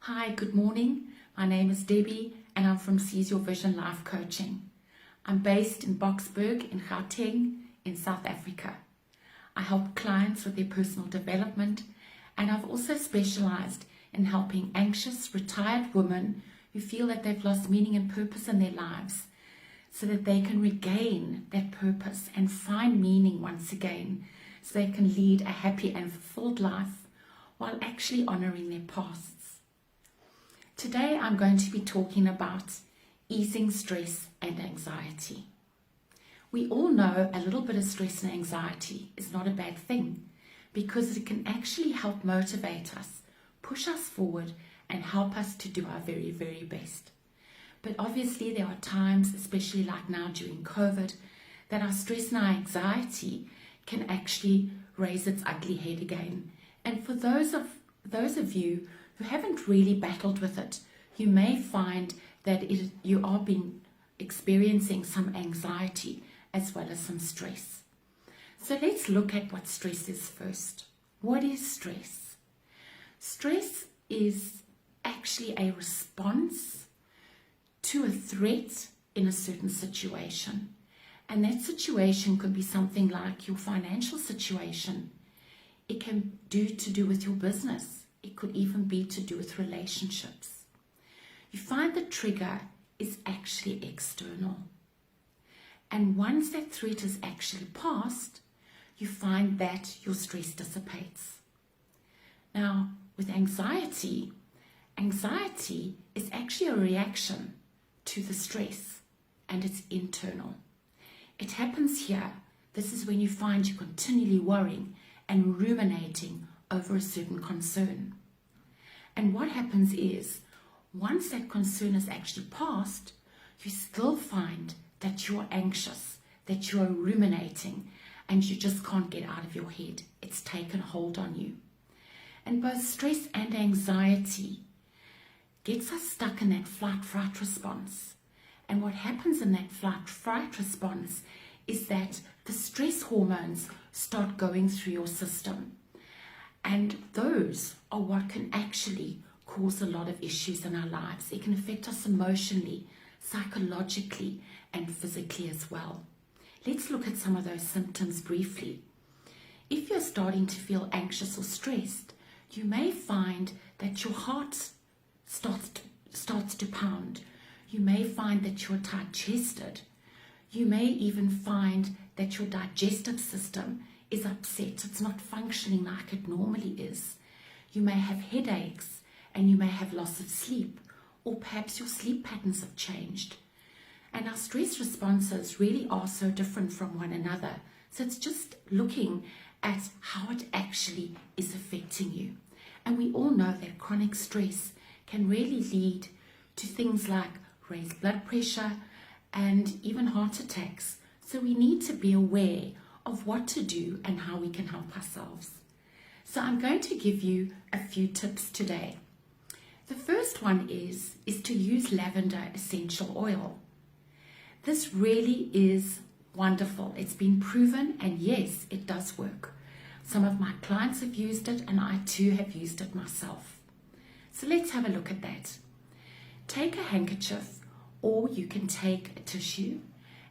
Hi, good morning. My name is Debbie and I'm from Seize Your Vision Life Coaching. I'm based in Boksburg in Gauteng in South Africa. I help clients with their personal development, and I've also specialized in helping anxious, retired women who feel that they've lost meaning and purpose in their lives so that they can regain that purpose and find meaning once again so they can lead a happy and fulfilled life while actually honoring their pasts. Today I'm going to be talking about easing stress and anxiety. We all know a little bit of stress and anxiety is not a bad thing because it can actually help motivate us, push us forward, and help us to do our very, very best. But obviously there are times, especially like now during COVID, that our stress and our anxiety can actually raise its ugly head again. And for those of you who haven't really battled with it, you may find that you are experiencing some anxiety as well as some stress. So let's look at what stress is first. What is stress? Stress is actually a response to a threat in a certain situation. And that situation could be something like your financial situation. It can do with your business. It could even be to do with relationships. You find the trigger is actually external. And once that threat is actually passed, you find that your stress dissipates. Now, with anxiety is actually a reaction to the stress, and it's internal. It happens here. This is when you find you're continually worrying and ruminating over a certain concern. And what happens is, once that concern is actually passed, you still find that you're anxious, that you're ruminating, and you just can't get out of your head. It's taken hold on you. And both stress and anxiety gets us stuck in that flight-fright response. And what happens in that flight-fright response is that the stress hormones start going through your system. And those are what can actually cause a lot of issues in our lives. It can affect us emotionally, psychologically, and physically as well. Let's look at some of those symptoms briefly. If you're starting to feel anxious or stressed, you may find that your heart starts to pound. You may find that you're tight-chested. You may even find that your digestive system is upset. It's not functioning like it normally is. You may have headaches and you may have loss of sleep, or perhaps your sleep patterns have changed. And our stress responses really are so different from one another. So it's just looking at how it actually is affecting you. And we all know that chronic stress can really lead to things like raised blood pressure and even heart attacks. So we need to be aware of what to do and how we can help ourselves. So I'm going to give you a few tips today. The first one is to use lavender essential oil. This really is wonderful. It's been proven, and yes, it does work. Some of my clients have used it, and I too have used it myself. So let's have a look at that. Take a handkerchief, or you can take a tissue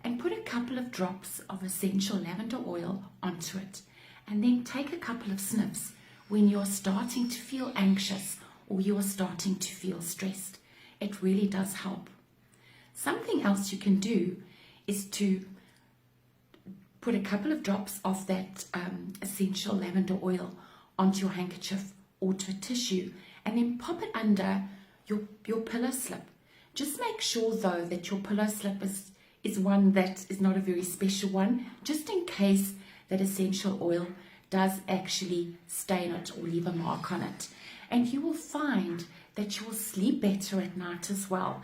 and put a couple of drops of essential lavender oil onto it, and then take a couple of sniffs when you're starting to feel anxious or you're starting to feel stressed. It really does help. Something else you can do is to put a couple of drops of that essential lavender oil onto your handkerchief or to a tissue, and then pop it under your pillow slip. Just make sure though that your pillow slip is one that is not a very special one, just in case that essential oil does actually stain it or leave a mark on it. And you will find that you will sleep better at night as well,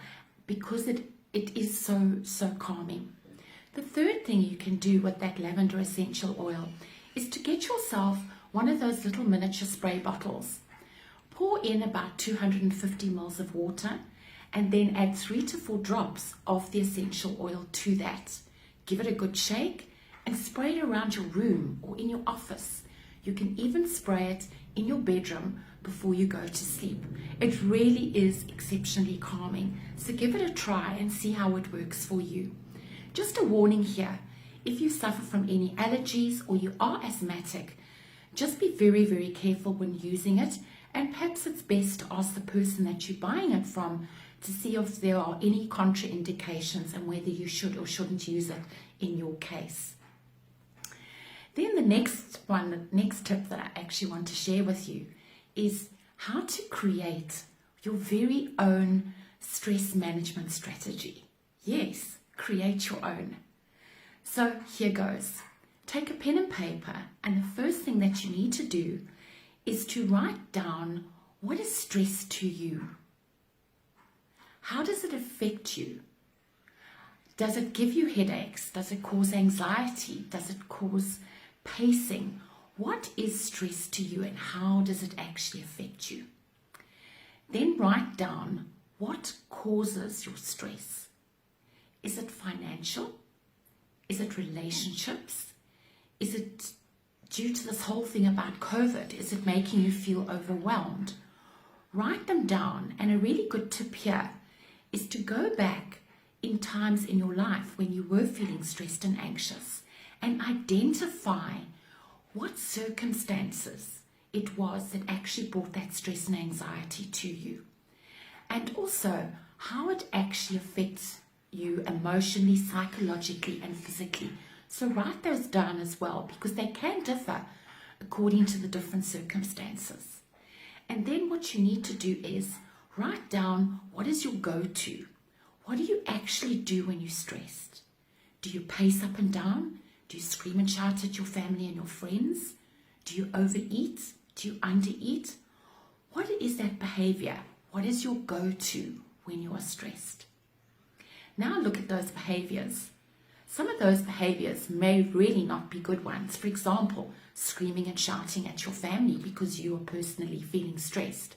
because it is so calming. The third thing you can do with that lavender essential oil is to get yourself one of those little miniature spray bottles. Pour in about 250 ml of water, and then add 3 to 4 drops of the essential oil to that. Give it a good shake and spray it around your room or in your office. You can even spray it in your bedroom before you go to sleep. It really is exceptionally calming. So give it a try and see how it works for you. Just a warning here, if you suffer from any allergies or you are asthmatic, just be very, very careful when using it, and perhaps it's best to ask the person that you're buying it from to see if there are any contraindications and whether you should or shouldn't use it in your case. Then the next tip that I actually want to share with you is how to create your very own stress management strategy. Yes, create your own. So here goes. Take a pen and paper, and the first thing that you need to do is to write down what is stress to you. How does it affect you? Does it give you headaches? Does it cause anxiety? Does it cause pacing? What is stress to you and how does it actually affect you? Then write down what causes your stress. Is it financial? Is it relationships? Is it due to this whole thing about COVID? Is it making you feel overwhelmed? Write them down, and a really good tip here is to go back in times in your life when you were feeling stressed and anxious and identify what circumstances it was that actually brought that stress and anxiety to you, and also how it actually affects you emotionally, psychologically, and physically. So write those down as well, because they can differ according to the different circumstances. And then what you need to do is write down what is your go-to. What do you actually do when you're stressed? Do you pace up and down? Do you scream and shout at your family and your friends? Do you overeat? Do you undereat? What is that behavior? What is your go-to when you are stressed? Now look at those behaviors. Some of those behaviors may really not be good ones. For example, screaming and shouting at your family because you are personally feeling stressed.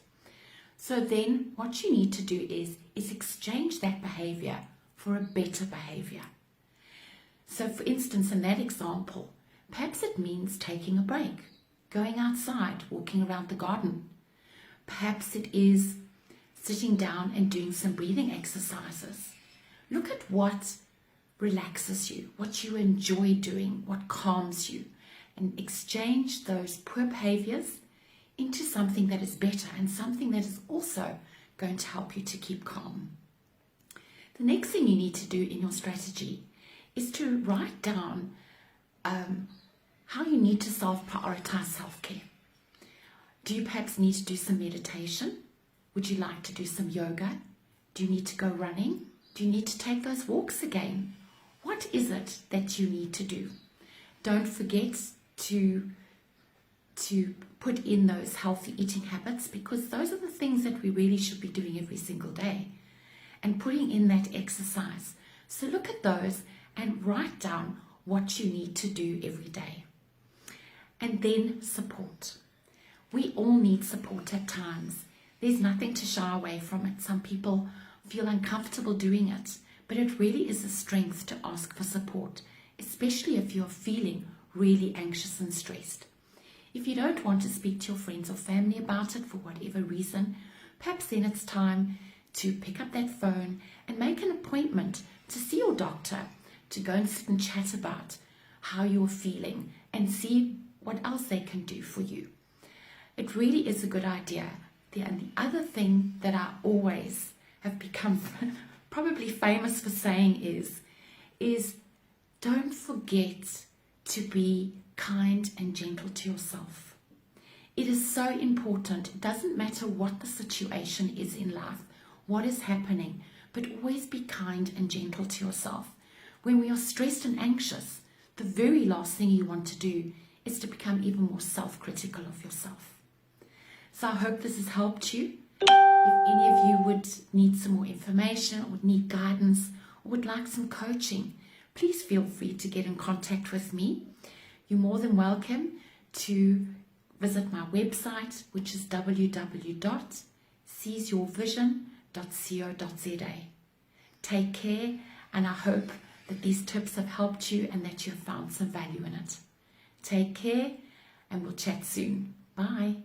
So then what you need to do is exchange that behavior for a better behavior. So for instance, in that example, perhaps it means taking a break, going outside, walking around the garden. Perhaps it is sitting down and doing some breathing exercises. Look at what relaxes you, what you enjoy doing, what calms you, and exchange those poor behaviors into something that is better and something that is also going to help you to keep calm. The next thing you need to do in your strategy is to write down how you need to self-prioritize self-care. Do you perhaps need to do some meditation? Would you like to do some yoga? Do you need to go running? Do you need to take those walks again? What is it that you need to do? Don't forget to put in those healthy eating habits, because those are the things that we really should be doing every single day, and putting in that exercise. So look at those and write down what you need to do every day. And then support. We all need support at times. There's nothing to shy away from it. Some people feel uncomfortable doing it, but it really is a strength to ask for support, especially if you're feeling really anxious and stressed. If you don't want to speak to your friends or family about it for whatever reason, perhaps then it's time to pick up that phone and make an appointment to see your doctor, to go and sit and chat about how you're feeling and see what else they can do for you. It really is a good idea. And the other thing that I always have become probably famous for saying is don't forget to be kind and gentle to yourself. It is so important. It doesn't matter what the situation is in life, what is happening, but always be kind and gentle to yourself. When we are stressed and anxious, the very last thing you want to do is to become even more self-critical of yourself. So I hope this has helped you. If any of you would need some more information, or would need guidance, or would like some coaching, please feel free to get in contact with me. You're more than welcome to visit my website, which is www.seizeyourvision.co.za. Take care, and I hope that these tips have helped you and that you have found some value in it. Take care, and we'll chat soon. Bye.